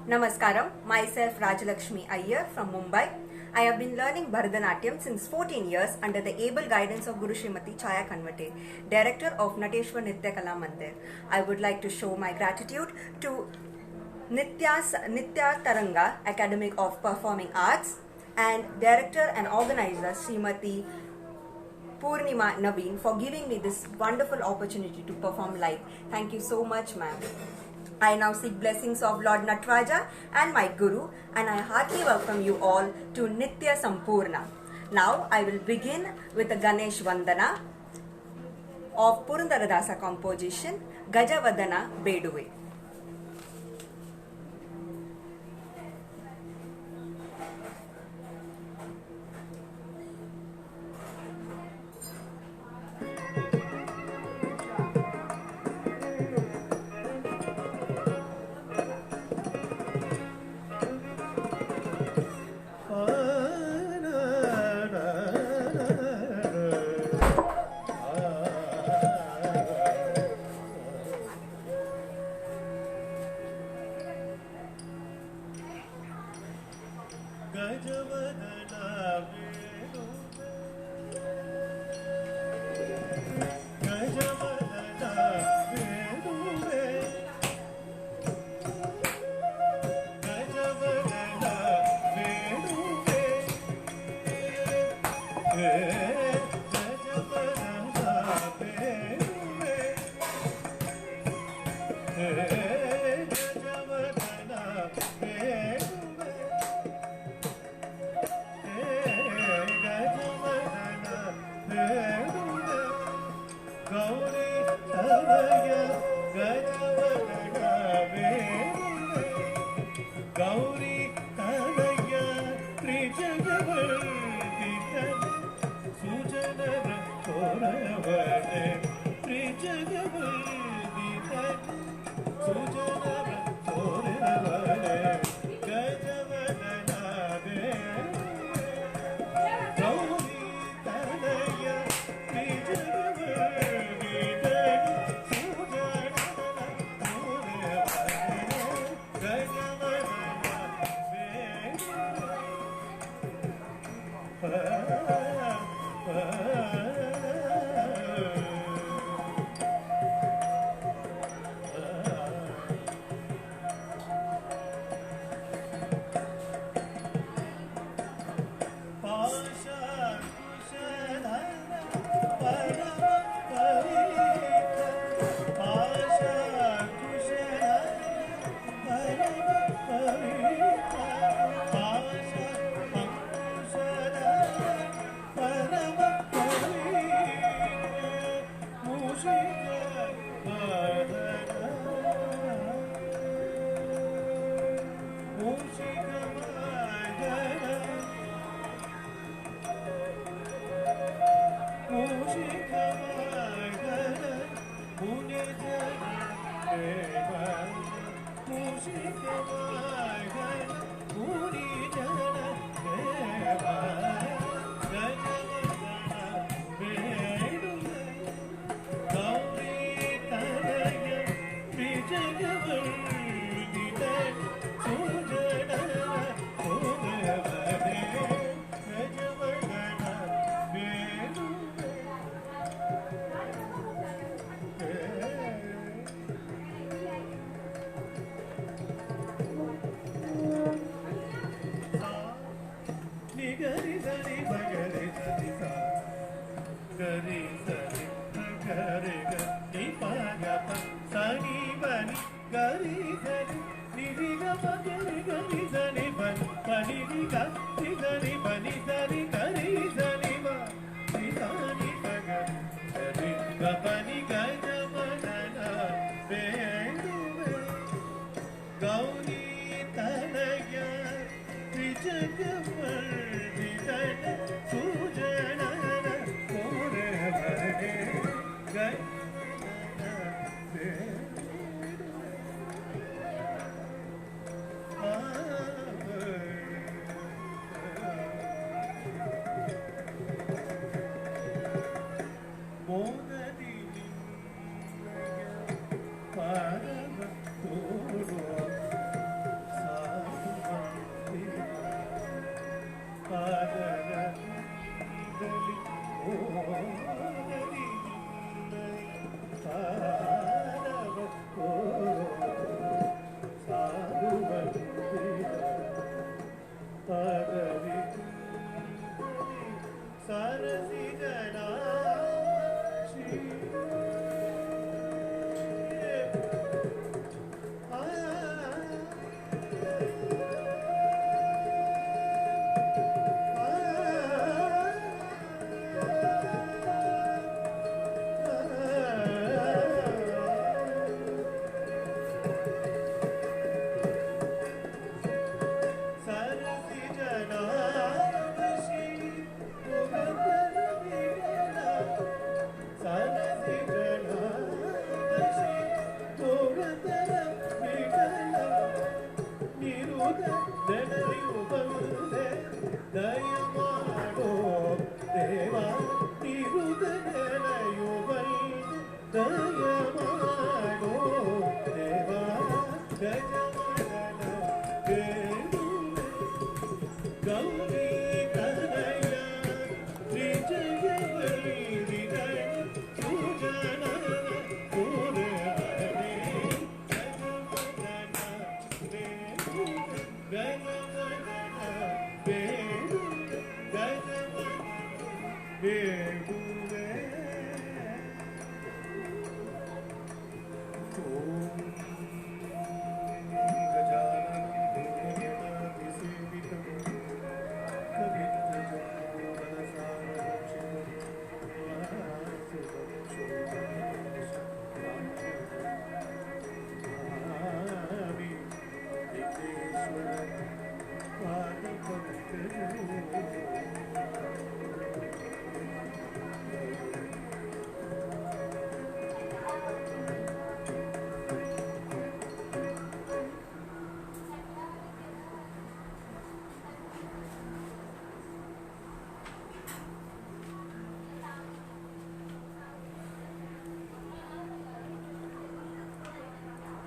Namaskaram, myself Rajalakshmi Iyer from Mumbai. I have been learning Bharatanatyam since 14 years under the able guidance of Guru Srimati Chaya Kanvate, Director of Nateshwar Nitya Kala Mandir. I would like to show my gratitude to Nitya Taranga Academy of Performing Arts and Director and Organizer Srimati Purnima Naveen for giving me this wonderful opportunity to perform live. Thank you so much, ma'am. I now seek blessings of Lord Nataraja and my Guru, and I heartily welcome you all to Nitya Sampurna. Now I will begin with the Ganesh Vandana of Purandaradasa composition, Gajavadana Beduve.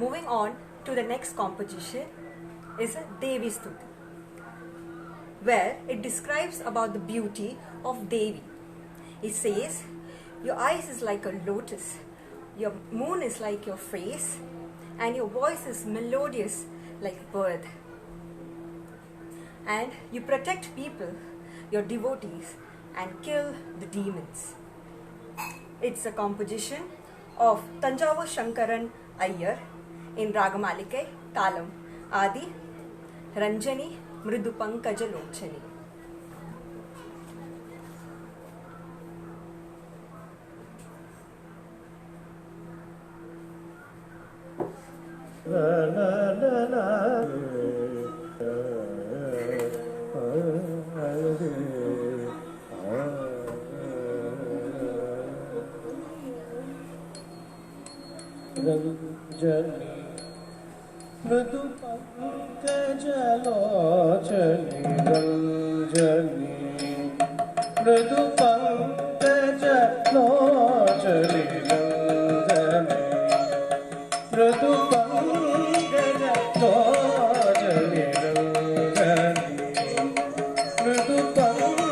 Moving on to the next composition is a Devi Stuti, where it describes about the beauty of Devi. It says, your eyes is like a lotus, your moon is like your face, and your voice is melodious like bird. And you protect people, your devotees, and kill the demons. It's a composition of Tanjavur Shankaran Iyer in Ragamalikai, Talam, Adi, Ranjani, Mridu Pankaja Lochani. Ranjani Mridu Pankaja Lochani Ranjani Mridu Pankaja Lochani Ranjani Mridu Pankaja Lochani Ranjani Mridu Pankaja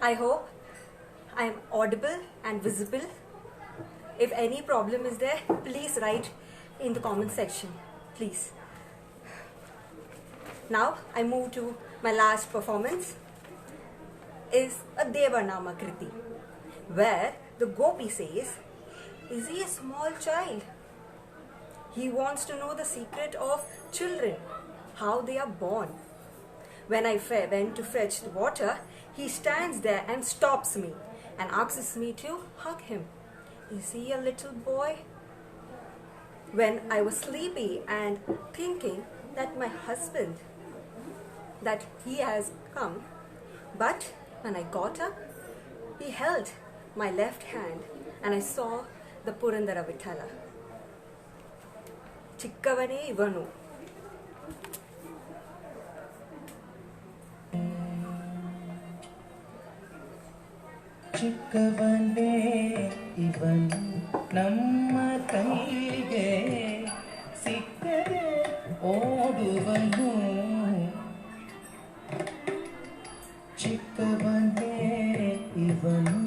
I hope I am audible and visible. If any problem is there, please write in the comment section, please. Now I move to my last performance, is a Devanama Kriti, where the Gopi says, is he a small child? He wants to know the secret of children, how they are born. When I went to fetch the water, he stands there and stops me and asks me to hug him. Is he a little boy? When I was sleepy and thinking that my husband, that he has come, but when I got up, he held my left hand and I saw the Purandara Vithala. Chikkavane Ivanu. ಚಿಕ್ಕವನೇ ಇವನು ನಮ್ಮ ಕೈಗೆ ಸಿಕ್ಕರೆ ಓಡುವನು ಚಿಕ್ಕವನೇ ಇವನು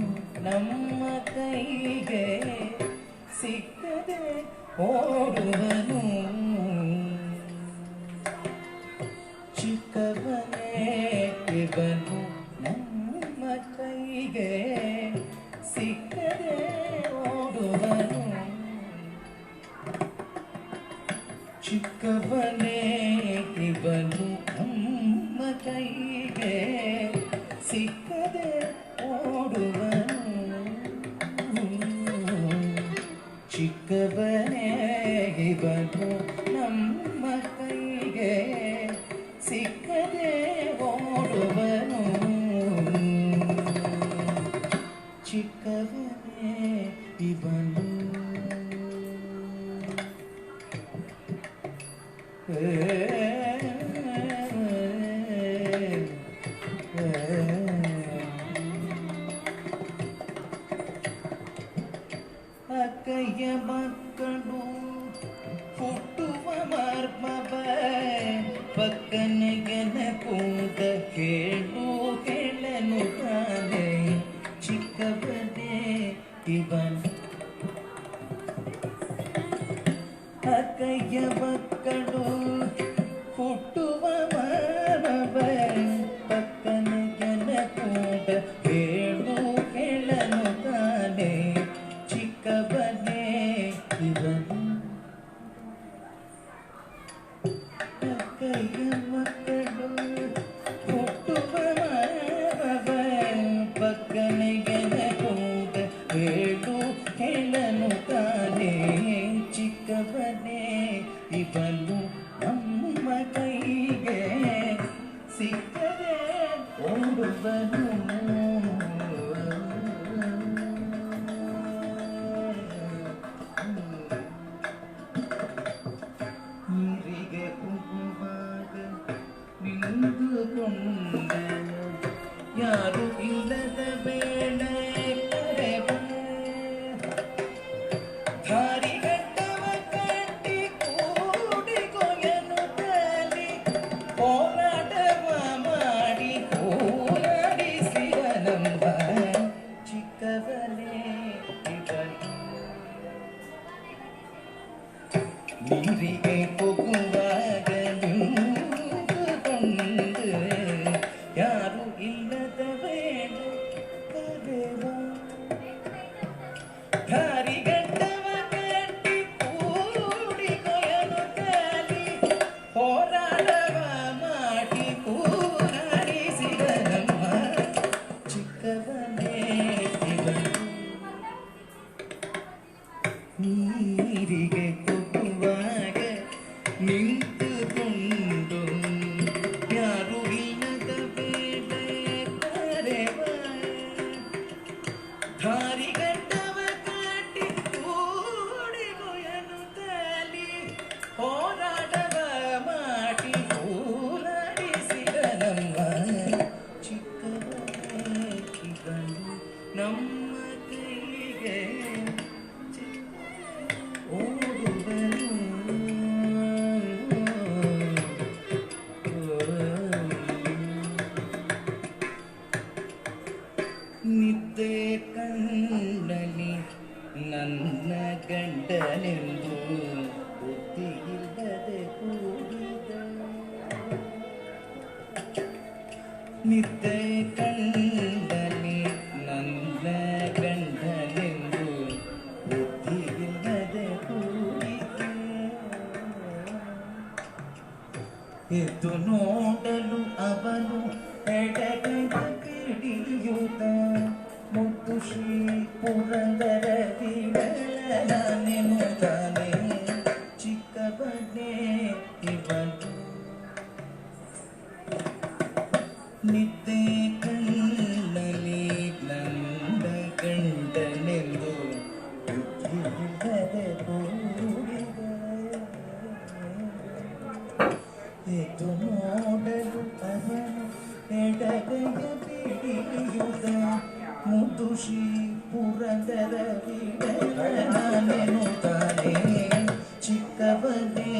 ನಮ್ಮ ಕೈಗೆ ಸಿಕ್ಕರೆ ಓಡುವನು ಚಿಕ್ಕವನೇ ಇವನು ನಮ್ಮ ಕೈಗೆ ಸಿಕ್ಕರೆ ಓಡುವನು ಚಿಕ್ಕವನೇ ಇವನು ನಮ್ಮ ಕೈಗೆ ಸಿಕ್ಕದೆ ಓಡುವನು ಚಿಕ್ಕವನೇ ಇವನು ನಮ್ಮ ಕೈಗೆ ಸಿಕ್ಕದೆ ಓಡುವನು ಚಿಕ್ಕವನೇ ಇವನು ಅಕ್ಕಯ್ಯ ಮಕ್ಕಳು ಹುಟ್ಟುವ ಮರ್ಮವ ಪಕ್ಕನೆಗೆನ ಕೂಟ ಹೇಳು ಹೇಳನು ತಾನೆ ಚಿಕ್ಕವನೇ ಇವನು ಅಕ್ಕಯ್ಯ ಮಕ್ಕಳು ಹುಟ್ಟುವ ಮರ್ಮವ ಪಕ್ಕನೆಗೆನ ಕೂಟ ಹೇಳು ಹೇಳನು ತಾನೆ ಚಿಕ್ಕವನೇ ಇವನು ಅಕ್ಕಯ್ಯ ಮಕ್ಕಳು ಹುಟ್ಟುವ ಮರವ ಪಕ್ಕನೆಗೆನ ಕೂಟ ಹೇಳು ಹೇಳನು ತಾನೇ ಚಿಕ್ಕವನೇ ಇವನು ನಮ್ಮ ಕೈಗೆ ಸಿಕ್ಕದೆ ಓಡುವನು ನೀರಿಗೆ ಕುಂಕುಮಾಗ ನಿಂತುಕೊಂಡ ಯಾರು ಇಲ್ಲದ ಬೇಡ ಕರೆವ ಧಾರಿಗಟ್ಟವ ಕಟ್ಟಿ ಕೂಡಿ ಕೊಯನು ತಲಿ ಹೋರಾಟವ ಮಾಡಿ ಹೋರಾಡಿಸಿವನಂಬ ಚಿಕ್ಕವನೇ ಇವನು ನೀರಿಗೆ ಹೋಗುವಾಗ ನಿಂತುಕೊಂಡು ಯಾರು ಇಲ್ಲದ ಬೇಡ ಕರೆವ ಧಾರಿಗಟ್ಟವ ಕಟ್ಟಿ ಕೂಡಿ ಕೊಯನು ತಲಿ ಹೋರಾಟವ ಮಾಡಿ ಹೋರಾಡಿಸಿದನಮ್ಮ ಚಿಕ್ಕವನೇ ಇವನು ನೀರಿಗೆ ಹೋಗುವಾಗ ನಿಂತುಕೊಂಡು ಯಾರು ಇಲ್ಲದ ಬೇಡ ಕರೆವ ಧಾರಿಗಟ್ಟವ ಕಾಟಿ ಕೂಡಿ ಕೊಯನು ತಲಿ ಹೋರಾಟವ ಮಾಡಿ ಹೋರಾಡಿಸಿದನಮ್ಮ ಚಿಕ್ಕವನೇ ಇವನು ನಮ್ಮ ಕೈಗೆ ಓಡುವನು ನಿದ್ದೆ ಕಣ್ಣಲಿ ನನ್ನ ಗಂಡನೆಂದು ಬುದ್ಧಿಯಿಲ್ಲದೆ ಕೂಡಿದ ನಿದ್ದೆ ಕಣ್ಣಲಿ ನನ್ನ ಗಂಡನೆಂದು ಬುದ್ಧಿಯಿಲ್ಲದೆ ಕೂಡಿದ ಎದ್ದು ನೋಡಲು ಅವನು ಎಡಗೈಯ ಕಿಡಿಯುತ್ತ ಮುತ್ತು ಶ್ರೀ ಪುರಂದರ ವಿಠಲನೆನ್ನುತ್ತಾನೆ ಚಿಕ್ಕವನೇ ಇವನು ನಿದ್ದೆ ಕಣ್ಣಲಿ ನನ್ನ ಗಂಡನೆಂದು ಬುದ್ಧಿಯಿಲ್ಲದೆ ಕೂಡಿದ ಎದ್ದು ನೋಡಲು ಅವನು ಎಡಗೈಯ ಪಿಡಿಯುತ್ತ ಮುದ್ದು ಶ್ರೀ ಪುರಂದರ ವಿಠಲನೆನ್ನುತ್ತಾನೆ ಚಿಕ್ಕವನೇ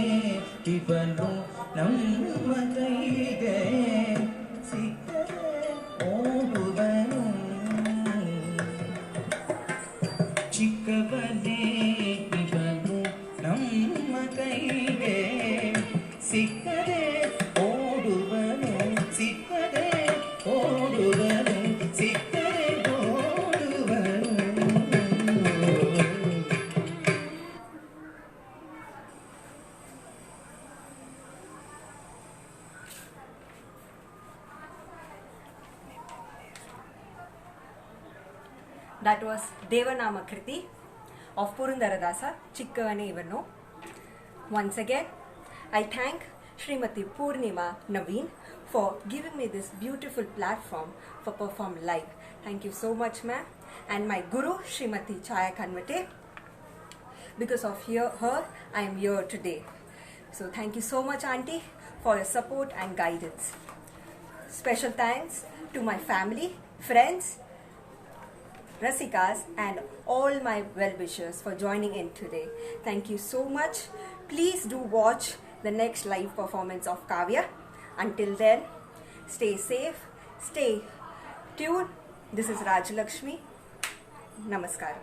ಇವನು ನಮ್ಮ ಕೈಗೆ ಸಿಕ್ಕದೆ ಓಡುವನು ಚಿಕ್ಕವನೇ ಇವನು ನಮ್ಮ ಕೈಗೆ ಸಿಕ್ಕದೆ ಓಡುವನು ಸಿಕ್ಕದೆ ಓಡುವನು ಸಿಕ್ಕದೆ ಓಡುವನು That was Devanama Kriti of Purandaradasa, Chikkavane Ivanu. Once again, I thank Srimati Purnima Naveen, for giving me this beautiful platform for perform live. Thank you so much, ma'am. And my guru, Srimati Chaya Kanvate. Because of her, I am here today. So thank you so much, Auntie, for your support and guidance. Special thanks to my family, friends, Rasikas, and all my well-wishers for joining in today. Thank you so much. Please do watch the next live performance of Kavya. Until then, stay safe, stay tuned. This is Rajalakshmi. Namaskar.